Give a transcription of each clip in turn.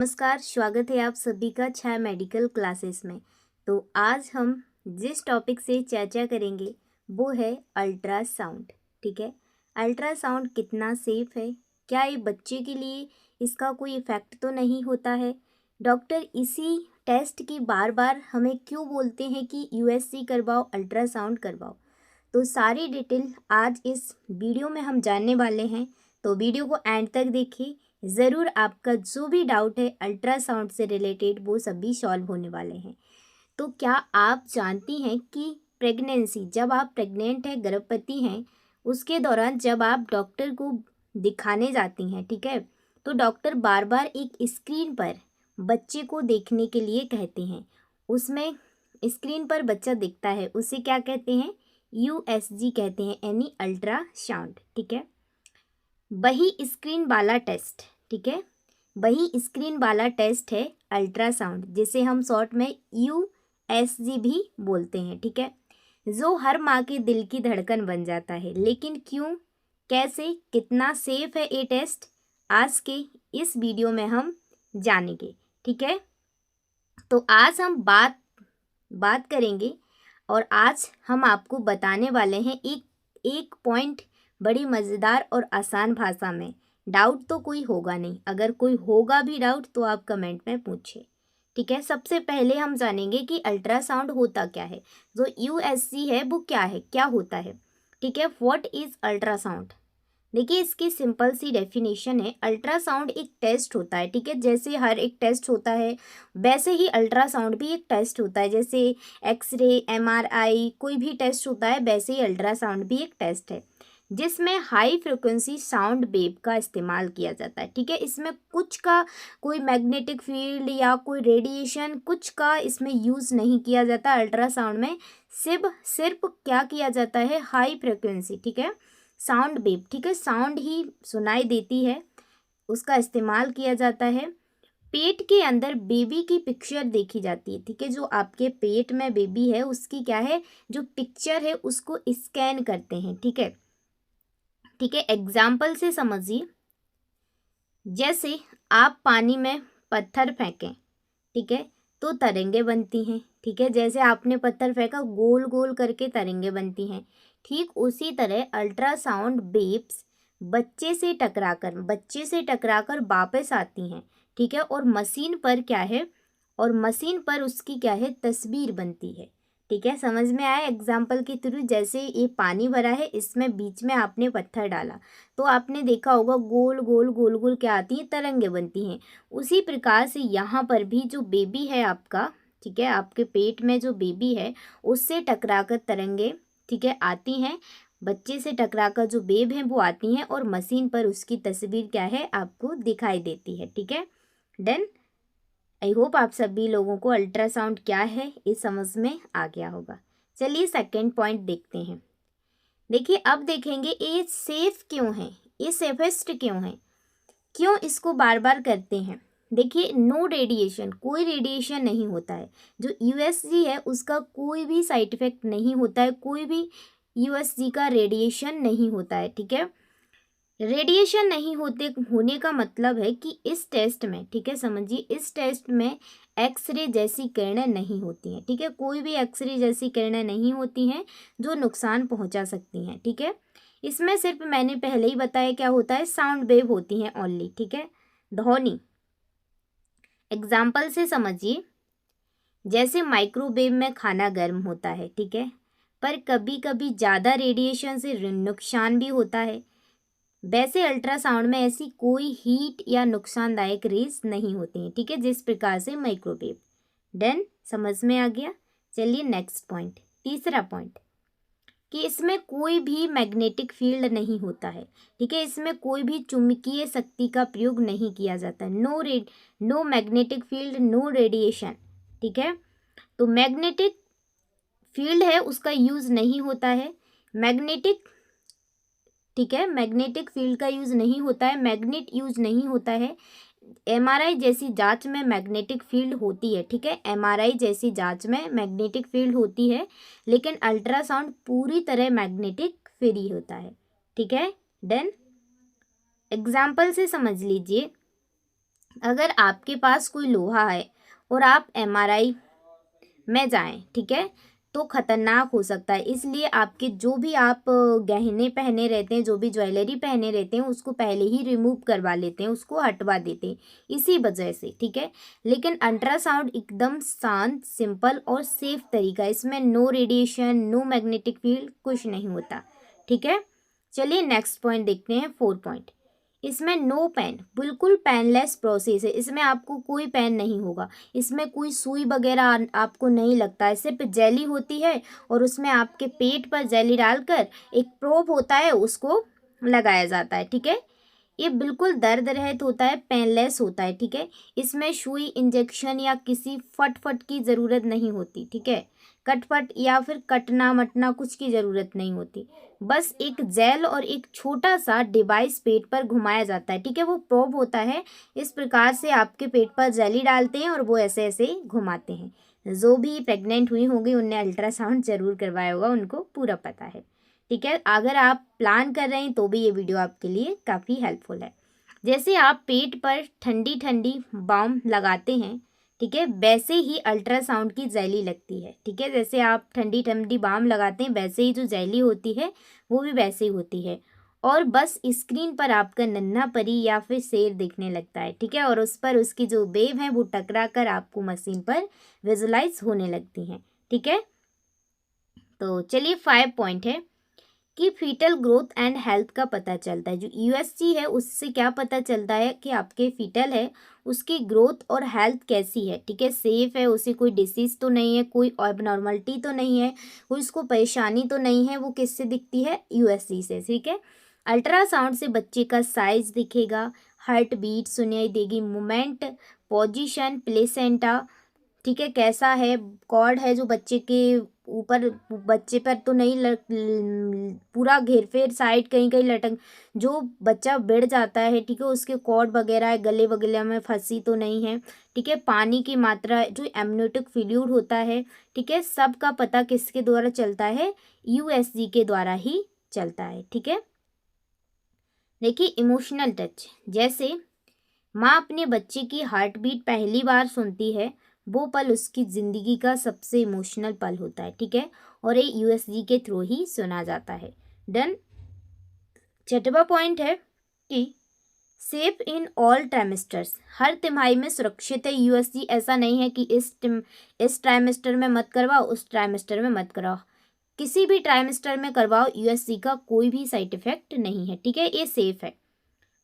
नमस्कार, स्वागत है आप सभी का छाया मेडिकल क्लासेस में। तो आज हम जिस टॉपिक से चर्चा करेंगे वो है अल्ट्रासाउंड। ठीक है, अल्ट्रासाउंड कितना सेफ है, क्या ये बच्चे के लिए इसका कोई इफ़ेक्ट तो नहीं होता है। डॉक्टर इसी टेस्ट की बार बार हमें क्यों बोलते हैं कि यूएसजी करवाओ, अल्ट्रासाउंड करवाओ। तो सारी डिटेल आज इस वीडियो में हम जानने वाले हैं, तो वीडियो को एंड तक देखिए। ज़रूर आपका जो भी डाउट है अल्ट्रासाउंड से रिलेटेड वो सभी सॉल्व होने वाले हैं। तो क्या आप जानती हैं कि प्रेगनेंसी, जब आप प्रेग्नेंट हैं, गर्भवती हैं, उसके दौरान जब आप डॉक्टर को दिखाने जाती हैं, ठीक है, तो डॉक्टर बार बार एक स्क्रीन पर बच्चे को देखने के लिए कहते हैं। उसमें स्क्रीन पर बच्चा दिखता है, उसे क्या कहते हैं, यूएसजी कहते हैं, यानी अल्ट्रासाउंड। ठीक है, वही स्क्रीन वाला टेस्ट, ठीक है, वही स्क्रीन वाला टेस्ट है अल्ट्रासाउंड, जिसे हम शॉर्ट में यूएसजी भी बोलते हैं। ठीक है, जो हर माँ के दिल की धड़कन बन जाता है। लेकिन क्यों, कैसे, कितना सेफ है ये टेस्ट, आज के इस वीडियो में हम जानेंगे। ठीक है, तो आज हम बात करेंगे और आज हम आपको बताने वाले हैं एक पॉइंट बड़ी मज़ेदार और आसान भाषा में। डाउट तो कोई होगा नहीं, अगर कोई होगा भी डाउट तो आप कमेंट में पूछिए। ठीक है, सबसे पहले हम जानेंगे कि अल्ट्रासाउंड होता क्या है, जो यूएसजी है वो क्या है, क्या होता है। ठीक है, व्हाट इज़ अल्ट्रासाउंड। देखिए, इसकी सिंपल सी डेफिनेशन है, अल्ट्रासाउंड एक टेस्ट होता है। ठीक है, जैसे हर एक टेस्ट होता है वैसे ही अल्ट्रासाउंड भी एक टेस्ट होता है। जैसे एक्सरे, एमआरआई, कोई भी टेस्ट होता है वैसे ही अल्ट्रासाउंड भी एक टेस्ट है, जिसमें हाई फ्रिक्वेंसी साउंड वेव का इस्तेमाल किया जाता है। ठीक है, इसमें कुछ का कोई मैग्नेटिक फील्ड या कोई रेडिएशन कुछ का इसमें यूज़ नहीं किया जाता अल्ट्रासाउंड में। सिर्फ क्या किया जाता है, हाई फ्रिक्वेंसी, ठीक है, साउंड वेव, ठीक है, साउंड ही सुनाई देती है, उसका इस्तेमाल किया जाता है। पेट के अंदर बेबी की पिक्चर देखी जाती है। ठीक है, जो आपके पेट में बेबी है उसकी क्या है, जो पिक्चर है उसको स्कैन करते हैं। ठीक है, ठीक है, एग्जाम्पल से समझिए। जैसे आप पानी में पत्थर फेंकें, ठीक है, तो तरंगे बनती हैं। ठीक है, जैसे आपने पत्थर फेंका, गोल गोल करके तरंगे बनती हैं। ठीक उसी तरह अल्ट्रासाउंड वेव्स बच्चे से टकराकर वापस आती हैं। ठीक है, और मशीन पर क्या है, और मशीन पर उसकी क्या है, तस्वीर बनती है। ठीक है, समझ में आया एग्जाम्पल के थ्रू। जैसे ये पानी भरा है, इसमें बीच में आपने पत्थर डाला तो आपने देखा होगा गोल गोल गोल गोल क्या आती हैं, तरंगे बनती हैं। उसी प्रकार से यहाँ पर भी जो बेबी है आपका, ठीक है, आपके पेट में जो बेबी है उससे टकराकर तरंगे, ठीक है, आती हैं। बच्चे से टकराकर जो बेब हैं वो आती हैं और मशीन पर उसकी तस्वीर क्या है, आपको दिखाई देती है। ठीक है, डन। आई होप आप सभी लोगों को अल्ट्रासाउंड क्या है ये समझ में आ गया होगा। चलिए सेकंड पॉइंट देखते हैं। देखिए, अब देखेंगे ये सेफ क्यों है, ये सेफेस्ट क्यों है, क्यों इसको बार बार करते हैं। देखिए, नो रेडिएशन, कोई रेडिएशन नहीं होता है। जो यूएसजी है उसका कोई भी साइड इफेक्ट नहीं होता है, कोई भी यूएसजी का रेडिएशन नहीं होता है। ठीक है, रेडिएशन नहीं होने का मतलब है कि इस टेस्ट में, ठीक है, समझिए, इस टेस्ट में एक्सरे जैसी किरणें नहीं होती हैं। ठीक है, कोई भी एक्सरे जैसी किरणें नहीं होती हैं जो नुकसान पहुंचा सकती हैं। ठीक है, इसमें सिर्फ मैंने पहले ही बताया क्या होता है, साउंड वेव होती हैं ओनली। ठीक है, ध्वनि। एग्जाम्पल से समझिए, जैसे माइक्रोवेव में खाना गर्म होता है, ठीक है, पर कभी कभी ज़्यादा रेडिएशन से नुकसान भी होता है। वैसे अल्ट्रासाउंड में ऐसी कोई हीट या नुकसानदायक रेज नहीं होती हैं। ठीक है, जिस प्रकार से माइक्रोवेव। डन, समझ में आ गया। चलिए नेक्स्ट पॉइंट, तीसरा पॉइंट, कि इसमें कोई भी मैग्नेटिक फील्ड नहीं होता है। ठीक है, इसमें कोई भी चुंबकीय शक्ति का प्रयोग नहीं किया जाता। No magnetic field, no radiation. ठीक है, तो मैग्नेटिक फील्ड है उसका यूज़ नहीं होता है, मैग्नेटिक, ठीक है, मैग्नेटिक फील्ड का यूज़ नहीं होता है, मैग्नेट यूज़ नहीं होता है। एमआरआई जैसी जांच में मैग्नेटिक फील्ड होती है। ठीक है, एमआरआई जैसी जांच में मैग्नेटिक फील्ड होती है, लेकिन अल्ट्रासाउंड पूरी तरह मैग्नेटिक फ्री होता है। ठीक है, डन। एग्जाम्पल से समझ लीजिए, अगर आपके पास कोई लोहा है और आप एमआरआई में जाएं, ठीक है, तो खतरनाक हो सकता है। इसलिए आपके जो भी आप गहने पहने रहते हैं, जो भी ज्वेलरी पहने रहते हैं, उसको पहले ही रिमूव करवा लेते हैं, उसको हटवा देते हैं इसी वजह से, ठीक है। लेकिन अल्ट्रासाउंड एकदम शांत, सिंपल और सेफ तरीका है। इसमें no radiation, no magnetic field, कुछ नहीं होता, ठीक है। चलिए नेक्स्ट पॉइंट देखते हैं, 4 पॉइंट। इसमें नो पेन, बिल्कुल पेनलेस प्रोसेस है। इसमें आपको कोई पेन नहीं होगा, इसमें कोई सुई वगैरह आपको नहीं लगता है, सिर्फ जेली होती है और उसमें आपके पेट पर जेली डालकर एक प्रोब होता है, उसको लगाया जाता है, ठीक है। ये बिल्कुल दर्द रहित होता है, पेनलेस होता है, ठीक है। इसमें सुई, इंजेक्शन या किसी फट की ज़रूरत नहीं होती, ठीक है। कटफट या फिर कटना मटना कुछ की ज़रूरत नहीं होती। बस एक जेल और एक छोटा सा डिवाइस पेट पर घुमाया जाता है, ठीक है। वो प्रोब होता है, इस प्रकार से आपके पेट पर जेली डालते हैं और वो ऐसे ऐसे घुमाते हैं। जो भी प्रेग्नेंट हुई होंगी उनने अल्ट्रासाउंड जरूर करवाया होगा, उनको पूरा पता है, ठीक है। अगर आप प्लान कर रहे हैं तो भी ये वीडियो आपके लिए काफ़ी हेल्पफुल है। जैसे आप पेट पर ठंडी ठंडी बाम लगाते हैं, ठीक है, वैसे ही अल्ट्रासाउंड की जेली लगती है, ठीक है। जैसे आप ठंडी ठंडी बाम लगाते हैं, वैसे ही जो जेली होती है वो भी वैसे ही होती है। और बस स्क्रीन पर आपका नन्हा परी या फिर शेर दिखने लगता है, ठीक है। और उस पर उसकी जो वेव है वो टकरा कर आपको मशीन पर विजुलाइज होने लगती हैं, ठीक है। तो चलिए 5 पॉइंट है कि फीटल ग्रोथ एंड हेल्थ का पता चलता है। जो यूएसजी है उससे क्या पता चलता है कि आपके फीटल है उसकी ग्रोथ और हेल्थ कैसी है, ठीक है, सेफ है, उसे कोई डिसीज तो नहीं है, कोई एबनॉर्मलिटी तो नहीं है, कोई उसको परेशानी तो नहीं है। वो किससे दिखती है? यूएसजी से, ठीक है। अल्ट्रासाउंड से बच्चे का साइज दिखेगा, हार्ट बीट सुनाई देगी, मूवमेंट, पोजीशन, प्लेसेंटा, ठीक है, कैसा है, कॉर्ड है जो बच्चे के ऊपर, बच्चे पर तो नहीं पूरा घेरफेर साइड कहीं कहीं लटक, जो बच्चा बढ़ जाता है, ठीक है, उसके कॉर्ड वगैरह है, गले वगैरह में फंसी तो नहीं है, ठीक है। पानी की मात्रा, जो एमनियोटिक फ्लूइड होता है, ठीक है, सब का पता किसके द्वारा चलता है? यूएसजी के द्वारा ही चलता है, ठीक है। देखिए इमोशनल टच, जैसे माँ अपने बच्चे की हार्ट बीट पहली बार सुनती है, वो पल उसकी ज़िंदगी का सबसे इमोशनल पल होता है, ठीक है। और ये यूएसजी के थ्रू ही सुना जाता है। डन। छठवां पॉइंट है कि सेफ इन ऑल ट्राइमेस्टर्स, हर तिमाही में सुरक्षित है यूएसजी। ऐसा नहीं है कि इस ट्राइमेस्टर में मत करवाओ, उस ट्राइमेस्टर में मत कराओ, किसी भी ट्राइमेस्टर में करवाओ, यूएसजी का कोई भी साइड इफेक्ट नहीं है, ठीक है। ये सेफ है।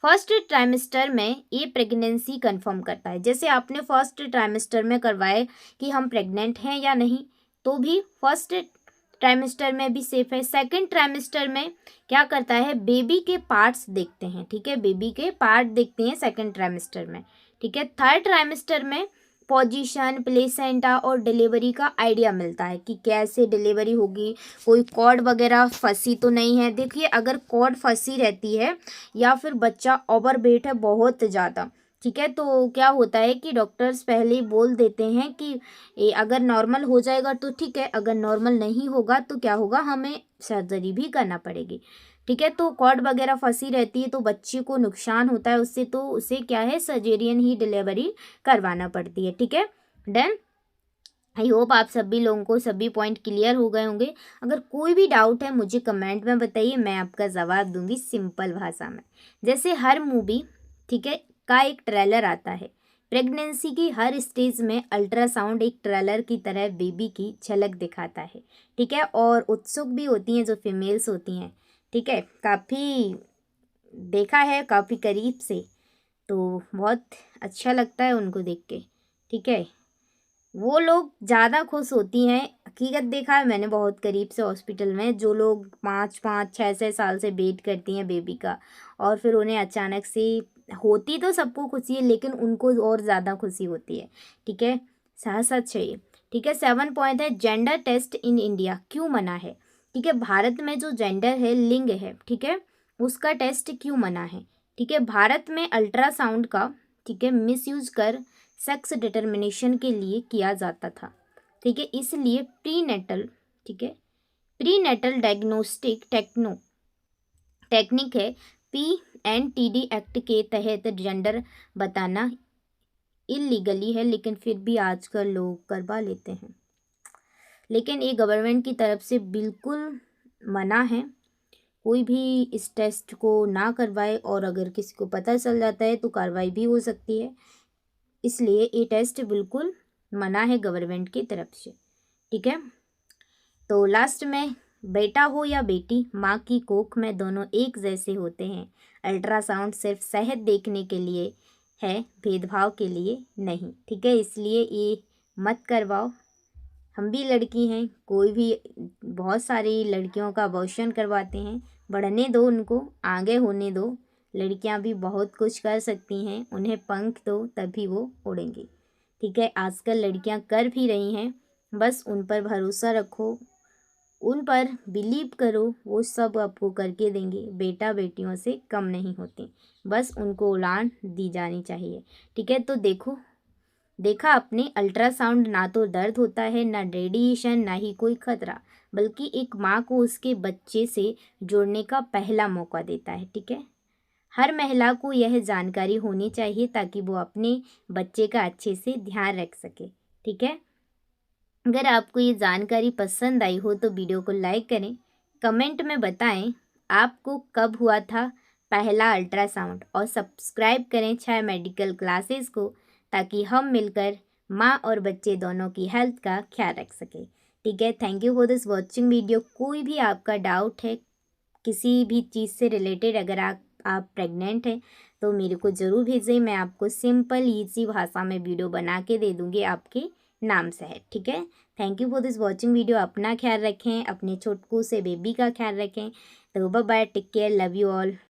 फर्स्ट ट्राइमेस्टर में ये प्रेगनेंसी कंफर्म करता है। जैसे आपने फर्स्ट ट्राइमेस्टर में करवाए कि हम प्रेग्नेंट हैं या नहीं, तो भी फर्स्ट ट्राइमेस्टर में भी सेफ है। सेकंड ट्राइमेस्टर में क्या करता है? बेबी के पार्ट्स देखते हैं, ठीक है, बेबी के पार्ट देखते हैं सेकंड ट्राइमेस्टर में, ठीक है। थर्ड ट्राइमेस्टर में पोजीशन, प्लेसेंटा और डिलीवरी का आइडिया मिलता है कि कैसे डिलीवरी होगी, कोई कॉर्ड वगैरह फंसी तो नहीं है। देखिए अगर कॉर्ड फंसी रहती है या फिर बच्चा ओवरवेट है बहुत ज़्यादा, ठीक है, तो क्या होता है कि डॉक्टर्स पहले ही बोल देते हैं कि अगर नॉर्मल हो जाएगा तो ठीक है, अगर नॉर्मल नहीं होगा तो क्या होगा, हमें सर्जरी भी करना पड़ेगी, ठीक है। तो कॉर्ड वगैरह फंसी रहती है तो बच्चे को नुकसान होता है उससे, तो उसे क्या है, सर्जेरियन ही डिलीवरी करवाना पड़ती है, ठीक है। डन। आई होप आप सभी लोगों को सभी पॉइंट क्लियर हो गए होंगे। अगर कोई भी डाउट है मुझे कमेंट में बताइए, मैं आपका जवाब दूंगी सिंपल भाषा में। जैसे हर मूवी, ठीक है, का एक ट्रेलर आता है, प्रेगनेंसी की हर स्टेज में अल्ट्रासाउंड एक ट्रेलर की तरह बेबी की झलक दिखाता है, ठीक है। और उत्सुक भी होती हैं जो फीमेल्स होती हैं, ठीक है, काफ़ी देखा है काफ़ी करीब से, तो बहुत अच्छा लगता है उनको देख के, ठीक है। वो लोग ज़्यादा खुश होती हैं, हकीकत देखा है मैंने बहुत करीब से हॉस्पिटल में, जो लोग 5-5 6-6 साल से वेट करती हैं बेबी का, और फिर उन्हें अचानक से होती, तो सबको खुशी है लेकिन उनको और ज़्यादा खुशी होती है, ठीक है। साथ साथ चाहिए, ठीक है। 7 पॉइंट है जेंडर टेस्ट इन इंडिया क्यों मना है, ठीक है। भारत में जो जेंडर है, लिंग है, ठीक है, उसका टेस्ट क्यों मना है, ठीक है। भारत में अल्ट्रासाउंड का, ठीक है, मिसयूज कर सेक्स डिटर्मिनेशन के लिए किया जाता था, ठीक है। इसलिए प्रीनेटल, ठीक है, प्रीनेटल डायग्नोस्टिक टेक्निक है, PNTD एक्ट के तहत जेंडर बताना इलीगली है, लेकिन फिर भी आजकल लोग करवा लेते हैं। लेकिन ये गवर्नमेंट की तरफ से बिल्कुल मना है, कोई भी इस टेस्ट को ना करवाए, और अगर किसी को पता चल जाता है तो कार्रवाई भी हो सकती है। इसलिए ये टेस्ट बिल्कुल मना है गवर्नमेंट की तरफ से, ठीक है। तो लास्ट में, बेटा हो या बेटी, माँ की कोख में दोनों एक जैसे होते हैं। अल्ट्रासाउंड सिर्फ सेहत देखने के लिए है, भेदभाव के लिए नहीं, ठीक है। इसलिए ये मत करवाओ। हम भी लड़की हैं, कोई भी बहुत सारी लड़कियों का अबॉर्शन करवाते हैं। बढ़ने दो, उनको आगे होने दो। लड़कियां भी बहुत कुछ कर सकती हैं, उन्हें पंख दो तभी वो उड़ेंगी, ठीक है। आजकल लड़कियां कर भी रही हैं, बस उन पर भरोसा रखो, उन पर बिलीव करो, वो सब आपको करके देंगे। बेटा बेटियों से कम नहीं होते, बस उनको उड़ान दी जानी चाहिए, ठीक है। तो देखा आपने, अल्ट्रासाउंड ना तो दर्द होता है, ना रेडिएशन, ना ही कोई खतरा, बल्कि एक माँ को उसके बच्चे से जुड़ने का पहला मौका देता है, ठीक है। हर महिला को यह जानकारी होनी चाहिए ताकि वो अपने बच्चे का अच्छे से ध्यान रख सके, ठीक है। अगर आपको ये जानकारी पसंद आई हो तो वीडियो को लाइक करें, कमेंट में बताएं आपको कब हुआ था पहला अल्ट्रासाउंड, और सब्सक्राइब करें 6 मेडिकल क्लासेस को, ताकि हम मिलकर माँ और बच्चे दोनों की हेल्थ का ख्याल रख सकें, ठीक है। Thank you for this watching video. कोई भी आपका डाउट है किसी भी चीज़ से रिलेटेड, अगर आप प्रेग्नेंट हैं तो मेरे को ज़रूर भेजें, मैं आपको सिंपल ईजी भाषा में वीडियो बना के दे दूँगी आपके नाम से है, ठीक है। Thank you for this watching video. अपना ख्याल रखें, अपने छोटकू से बेबी का ख्याल रखें। तो bye bye, take care, love you all.